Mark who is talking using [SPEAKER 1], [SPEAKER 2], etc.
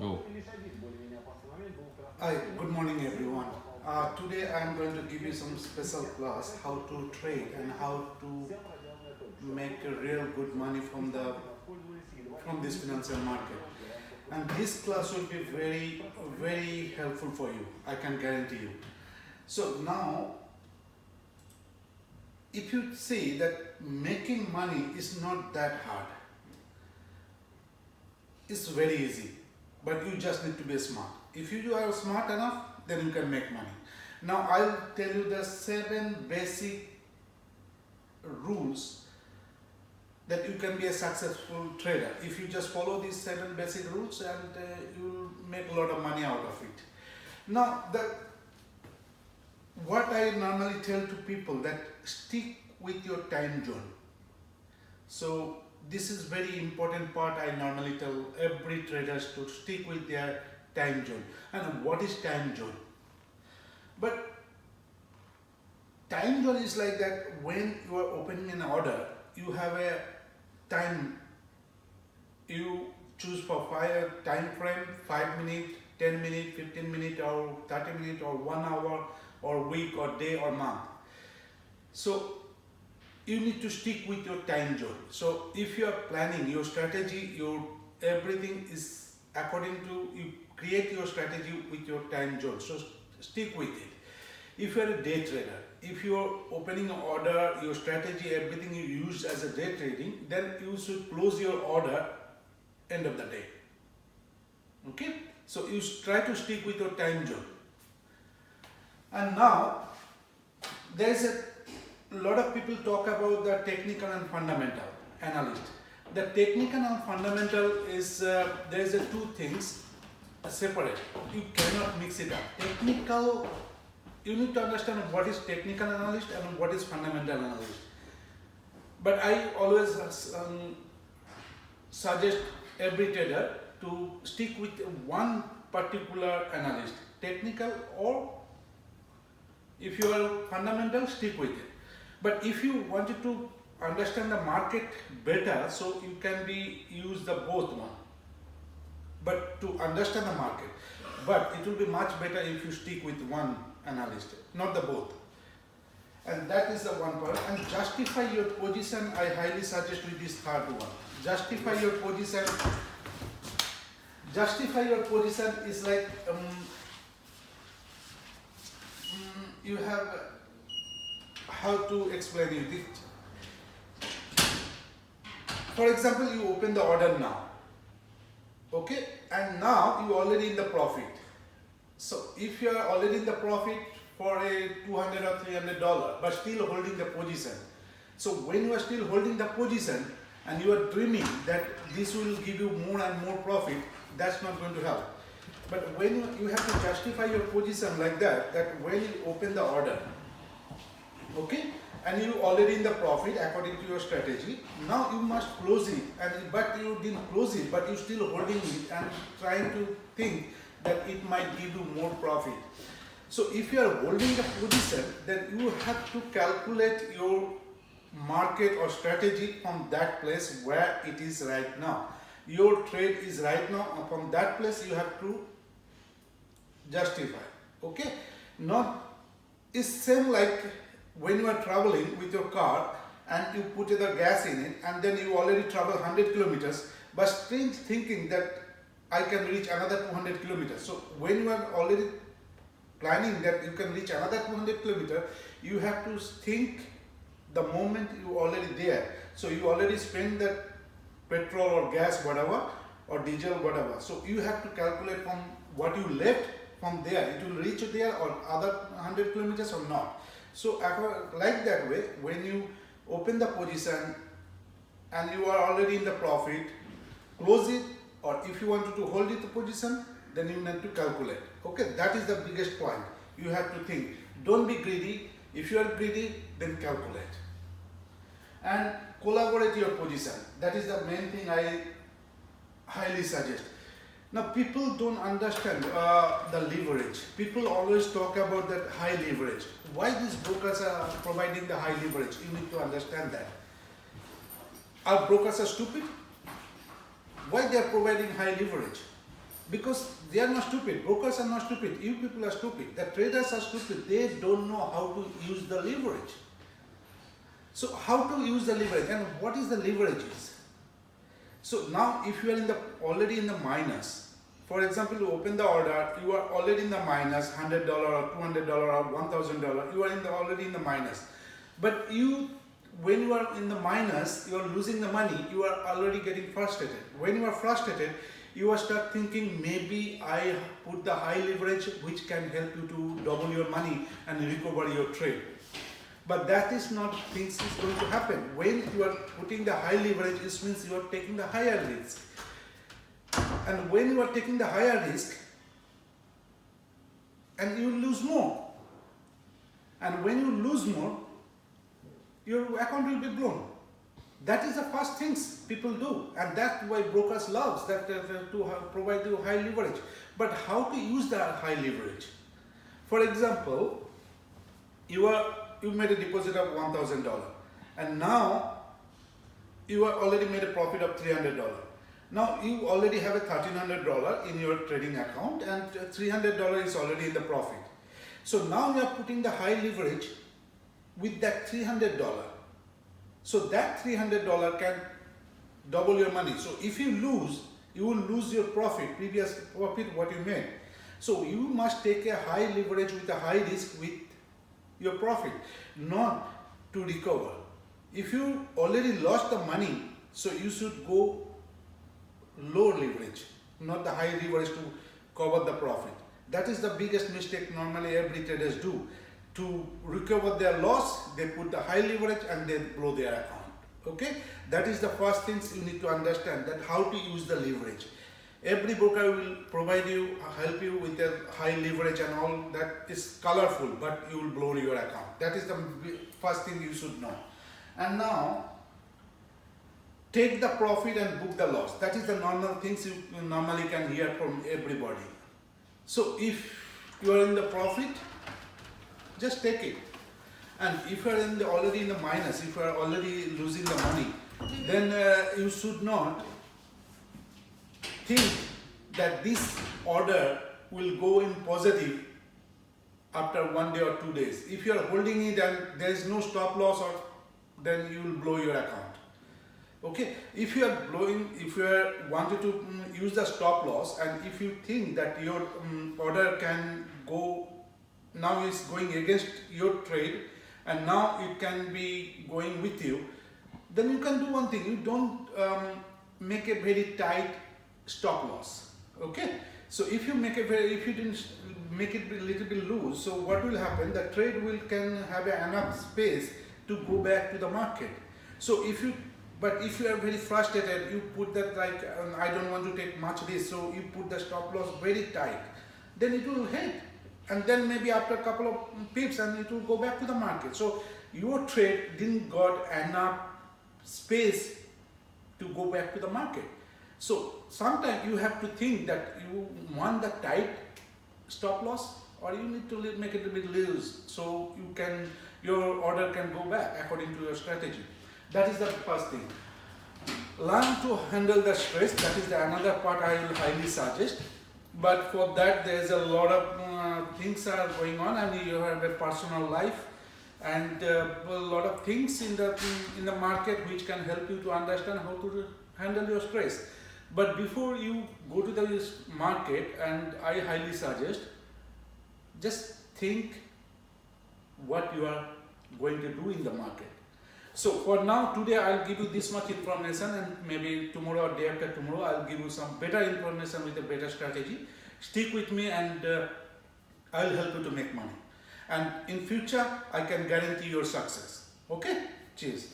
[SPEAKER 1] Oh.
[SPEAKER 2] Hi, good morning everyone. Today I am going to give you some special class how to trade and how to make a real good money from this financial market. And this class will be very helpful for you. I can guarantee you. So now, if you see that making money is not that hard, it's very easy, but you just need to be smart. If you are smart enough, then you can make money. Now I'll tell you the 7 basic rules that you can be a successful trader. If you just follow these 7 basic rules, and you'll make a lot of money out of it. Now, what I normally tell to people that stick with your time zone. So this is very important part. I normally tell every traders to stick with their time zone. And what is time zone? But time zone is like that when you are opening an order, you have a time, you choose for time frame, 5 minutes, 10 minutes, 15 minutes or 30 minutes or 1 hour or week or day or month. So you need to stick with your time zone. So if you are planning your strategy, your everything is according to, you create your strategy with your time zone. So stick with it. If you are a day trader, if you are opening an order, your strategy, everything you use as a day trading, then you should close your order end of the day. Okay? So you try to stick with your time zone. And now there is a lot of people talk about the technical and fundamental analyst. The technical and fundamental is there is two things separate. You cannot mix it up. Technical, you need to understand what is technical analyst and what is fundamental analyst. But I always suggest every trader to stick with one particular analyst, technical, or if you are fundamental, stick with it. But if you wanted to understand the market better, so you can use the both one. But to understand the market, but it will be much better if you stick with one analyst, not the both. And that is the one part. And justify your position, I highly suggest with this third one. Justify your position. Justify your position is like you have, how to explain it. For example, you open the order now, okay, and now you already in the profit. So if you are already in the profit for a $200 or $300, but still holding the position. So when you are still holding the position and you are dreaming that this will give you more and more profit, that's not going to help. But when you have to justify your position like that, that when you open the order, okay, and you already in the profit according to your strategy, now you must close it, but you didn't close it, but you still holding it and trying to think that it might give you more profit. So if you are holding the position, then you have to calculate your market or strategy from that place where it is right now. Your trade is right now, and from that place you have to justify. Okay? Not, it's same like when you are traveling with your car and you put the gas in it and then you already travel 100 kilometers, but still thinking that I can reach another 200 kilometers. So when you are already planning that you can reach another 200 kilometers, you have to think the moment you already there. So you already spend that petrol or gas, whatever, or diesel, whatever. So you have to calculate from what you left from there, it will reach there or other 100 kilometers or not. So like that way, when you open the position and you are already in the profit, close it, or if you wanted to hold it the position, then you need to calculate. Okay, that is the biggest point. You have to think. Don't be greedy. If you are greedy, then calculate. And collaborate your position. That is the main thing I highly suggest. Now people don't understand the leverage. People always talk about that high leverage. Why these brokers are providing the high leverage? You need to understand that. Are brokers are stupid? why they are providing high leverage? Because they are not stupid. Brokers are not stupid. You people are stupid. The traders are stupid. They don't know how to use the leverage. So how to use the leverage and what is the leverage is? So now if you are already in the minus, for example, you open the order, you are already in the minus $100 or $200 or $1,000, you are already in the minus. But when you are in the minus, you are losing the money, you are already getting frustrated. When you are frustrated, you are start thinking, maybe I put the high leverage which can help you to double your money and recover your trade. But that is not things is going to happen. When you are putting the high leverage, it means you are taking the higher risk. And when you are taking the higher risk, and you lose more. And when you lose more, your account will be blown. That is the first things people do, and that's why brokers love that to provide you high leverage. But how to use the high leverage? For example, you made a deposit of $1,000, and now you are already made a profit of $300. Now you already have a $1,300 in your trading account, and $300 is already in the profit. So now you are putting the high leverage with that $300. So that $300 can double your money. So if you lose, you will lose your profit, previous profit what you made. So you must take a high leverage with a high risk with your profit, not to recover. If you already lost the money, so you should go low leverage, not the high leverage to cover the profit. That is the biggest mistake normally every traders do. To recover their loss, they put the high leverage and they blow their account. Okay, that is the first things you need to understand, that how to use the leverage. Every broker will provide you, help you with the high leverage and all that is colorful, but you will blow your account. That is the first thing you should know. And now, take the profit and book the loss. That is the normal things you normally can hear from everybody. So if you are in the profit, just take it. And if you are already in the minus, if you are already losing the money, then you should not think that this order will go in positive after 1 day or 2 days. If you are holding it and there is no stop loss, then you will blow your account. Okay, if you are wanted to use the stop loss, and if you think that your order can go, now is going against your trade and now it can be going with you, then you can do one thing. You don't make a very tight stop loss. Okay, so if you didn't make it a little bit loose, so what will happen? The trade can have enough space to go back to the market. So if you are very frustrated, you put that like I don't want to take much risk, so you put the stop loss very tight, then it will hit. And then maybe after a couple of pips and it will go back to the market. So your trade didn't got enough space to go back to the market. So sometimes you have to think that you want the tight stop loss, or you need to make it a bit loose so your order can go back according to your strategy. That is the first thing. Learn to handle the stress. That is another part I will highly suggest. But for that, there is a lot of things are going on, and you have a personal life, and a lot of things in the market which can help you to understand how to handle your stress. But before you go to the market, and I highly suggest, just think what you are going to do in the market. So for now, today I'll give you this much information, and maybe tomorrow or day after tomorrow I'll give you some better information with a better strategy. Stick with me, and I'll help you to make money. And in future, I can guarantee your success. Okay? Cheers.